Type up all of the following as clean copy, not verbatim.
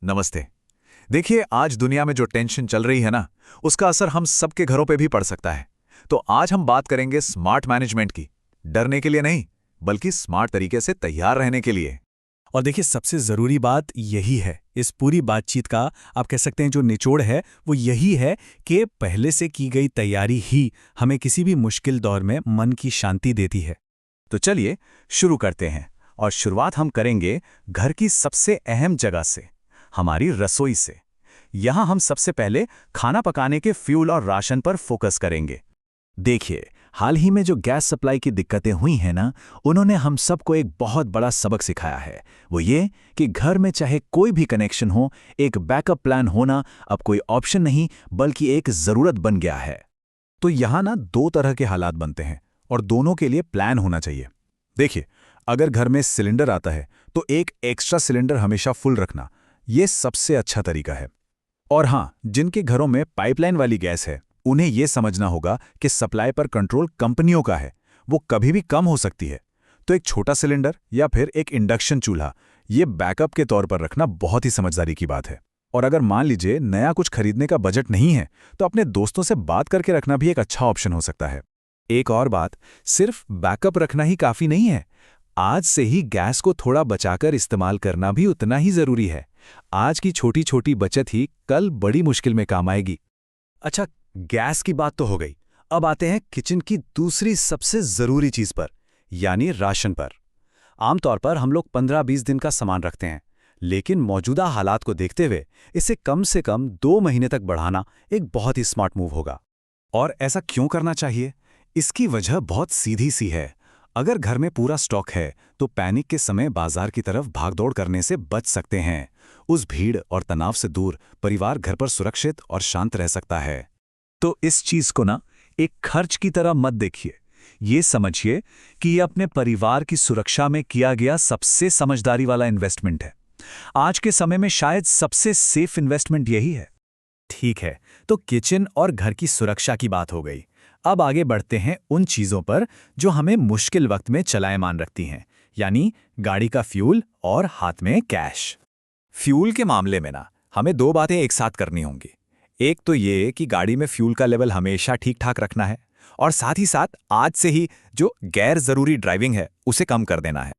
नमस्ते। देखिए, आज दुनिया में जो टेंशन चल रही है ना, उसका असर हम सबके घरों पे भी पड़ सकता है। तो आज हम बात करेंगे स्मार्ट मैनेजमेंट की। डरने के लिए नहीं, बल्कि स्मार्ट तरीके से तैयार रहने के लिए। और देखिए, सबसे ज़रूरी बात यही है, इस पूरी बातचीत का आप कह सकते हैं जो निचोड़ है वो यही है कि पहले से की गई तैयारी ही हमें किसी भी मुश्किल दौर में मन की शांति देती है। तो चलिए शुरू करते हैं और शुरुआत हम करेंगे घर की सबसे अहम जगह से, हमारी रसोई से। यहाँ हम सबसे पहले खाना पकाने के फ्यूल और राशन पर फोकस करेंगे। देखिए, हाल ही में जो गैस सप्लाई की दिक्कतें हुई हैं ना, उन्होंने हम सबको एक बहुत बड़ा सबक सिखाया है। वो ये कि घर में चाहे कोई भी कनेक्शन हो, एक बैकअप प्लान होना अब कोई ऑप्शन नहीं बल्कि एक ज़रूरत बन गया है। तो यहाँ ना दो तरह के हालात बनते हैं और दोनों के लिए प्लान होना चाहिए। देखिए, अगर घर में सिलेंडर आता है तो एक एक्स्ट्रा सिलेंडर हमेशा फुल रखना, ये सबसे अच्छा तरीका है। और हाँ, जिनके घरों में पाइपलाइन वाली गैस है, उन्हें यह समझना होगा कि सप्लाई पर कंट्रोल कंपनियों का है, वो कभी भी कम हो सकती है। तो एक छोटा सिलेंडर या फिर एक इंडक्शन चूल्हा, ये बैकअप के तौर पर रखना बहुत ही समझदारी की बात है। और अगर मान लीजिए नया कुछ खरीदने का बजट नहीं है, तो अपने दोस्तों से बात करके रखना भी एक अच्छा ऑप्शन हो सकता है। एक और बात, सिर्फ बैकअप रखना ही काफी नहीं है। आज से ही गैस को थोड़ा बचाकर इस्तेमाल करना भी उतना ही जरूरी है। आज की छोटी छोटी बचत ही कल बड़ी मुश्किल में काम आएगी। अच्छा, गैस की बात तो हो गई। अब आते हैं किचन की दूसरी सबसे ज़रूरी चीज़ पर, यानी राशन पर। आमतौर पर हम लोग 15-20 दिन का सामान रखते हैं, लेकिन मौजूदा हालात को देखते हुए इसे कम से कम 2 महीने तक बढ़ाना एक बहुत ही स्मार्ट मूव होगा। और ऐसा क्यों करना चाहिए? इसकी वजह बहुत सीधी सी है। अगर घर में पूरा स्टॉक है तो पैनिक के समय बाजार की तरफ भागदौड़ करने से बच सकते हैं। उस भीड़ और तनाव से दूर परिवार घर पर सुरक्षित और शांत रह सकता है। तो इस चीज को ना एक खर्च की तरह मत देखिए, ये समझिए कि ये अपने परिवार की सुरक्षा में किया गया सबसे समझदारी वाला इन्वेस्टमेंट है। आज के समय में शायद सबसे सेफ इन्वेस्टमेंट यही है। ठीक है, तो किचन और घर की सुरक्षा की बात हो गई। अब आगे बढ़ते हैं उन चीज़ों पर जो हमें मुश्किल वक्त में चलायमान रखती हैं, यानी गाड़ी का फ्यूल और हाथ में कैश। फ्यूल के मामले में ना हमें दो बातें एक साथ करनी होंगी। एक तो ये कि गाड़ी में फ्यूल का लेवल हमेशा ठीक ठाक रखना है, और साथ ही साथ आज से ही जो गैर जरूरी ड्राइविंग है उसे कम कर देना है।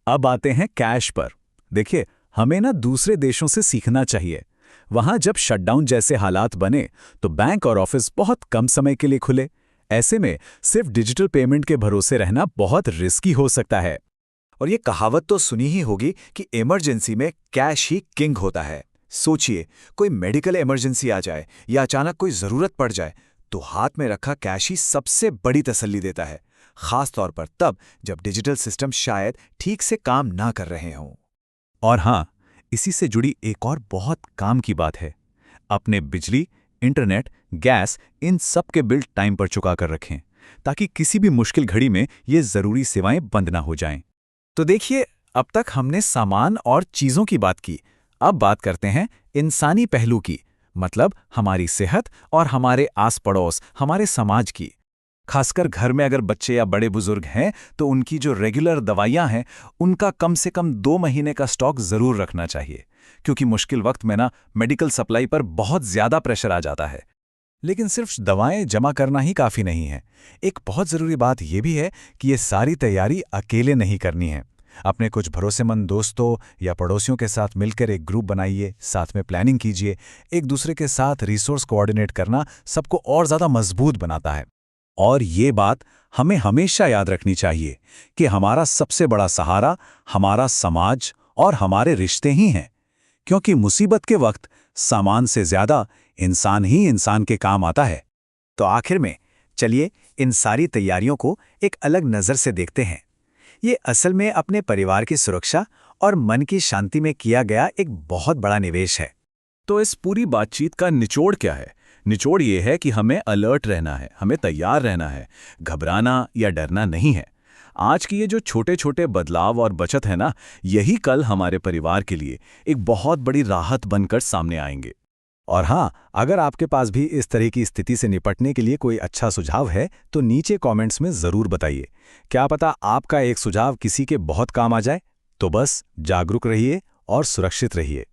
अब आते हैं कैश पर। देखिए, हमें ना दूसरे देशों से सीखना चाहिए। वहां जब शटडाउन जैसे हालात बने तो बैंक और ऑफिस बहुत कम समय के लिए खुले। ऐसे में सिर्फ डिजिटल पेमेंट के भरोसे रहना बहुत रिस्की हो सकता है। और ये कहावत तो सुनी ही होगी कि इमरजेंसी में कैश ही किंग होता है। सोचिए, कोई मेडिकल इमरजेंसी आ जाए या अचानक कोई जरूरत पड़ जाए तो हाथ में रखा कैश ही सबसे बड़ी तसल्ली देता है, खास तौर पर तब जब डिजिटल सिस्टम शायद ठीक से काम ना कर रहे हों। और हाँ, इसी से जुड़ी एक और बहुत काम की बात है, अपने बिजली, इंटरनेट, गैस, इन सब के बिल टाइम पर चुका कर रखें, ताकि किसी भी मुश्किल घड़ी में ये जरूरी सेवाएं बंद ना हो जाएं। तो देखिए, अब तक हमने सामान और चीजों की बात की। अब बात करते हैं इंसानी पहलू की, मतलब हमारी सेहत और हमारे आस पड़ोस, हमारे समाज की। खासकर घर में अगर बच्चे या बड़े बुजुर्ग हैं तो उनकी जो रेगुलर दवाइयां हैं उनका कम से कम 2 महीने का स्टॉक जरूर रखना चाहिए, क्योंकि मुश्किल वक्त में ना मेडिकल सप्लाई पर बहुत ज्यादा प्रेशर आ जाता है। लेकिन सिर्फ दवाएं जमा करना ही काफी नहीं है। एक बहुत जरूरी बात यह भी है कि ये सारी तैयारी अकेले नहीं करनी है। अपने कुछ भरोसेमंद दोस्तों या पड़ोसियों के साथ मिलकर एक ग्रुप बनाइए, साथ में प्लानिंग कीजिए। एक दूसरे के साथ रिसोर्स कोऑर्डिनेट करना सबको और ज़्यादा मजबूत बनाता है। और ये बात हमें हमेशा याद रखनी चाहिए कि हमारा सबसे बड़ा सहारा हमारा समाज और हमारे रिश्ते ही हैं, क्योंकि मुसीबत के वक्त सामान से ज़्यादा इंसान ही इंसान के काम आता है। तो आखिर में चलिए इन सारी तैयारियों को एक अलग नज़र से देखते हैं। ये असल में अपने परिवार की सुरक्षा और मन की शांति में किया गया एक बहुत बड़ा निवेश है। तो इस पूरी बातचीत का निचोड़ क्या है? निचोड़ ये है कि हमें अलर्ट रहना है, हमें तैयार रहना है, घबराना या डरना नहीं है। आज की ये जो छोटे छोटे बदलाव और बचत है ना, यही कल हमारे परिवार के लिए एक बहुत बड़ी राहत बनकर सामने आएंगे। और हाँ, अगर आपके पास भी इस तरह की स्थिति से निपटने के लिए कोई अच्छा सुझाव है तो नीचे कमेंट्स में ज़रूर बताइए। क्या पता आपका एक सुझाव किसी के बहुत काम आ जाए। तो बस जागरूक रहिए और सुरक्षित रहिए।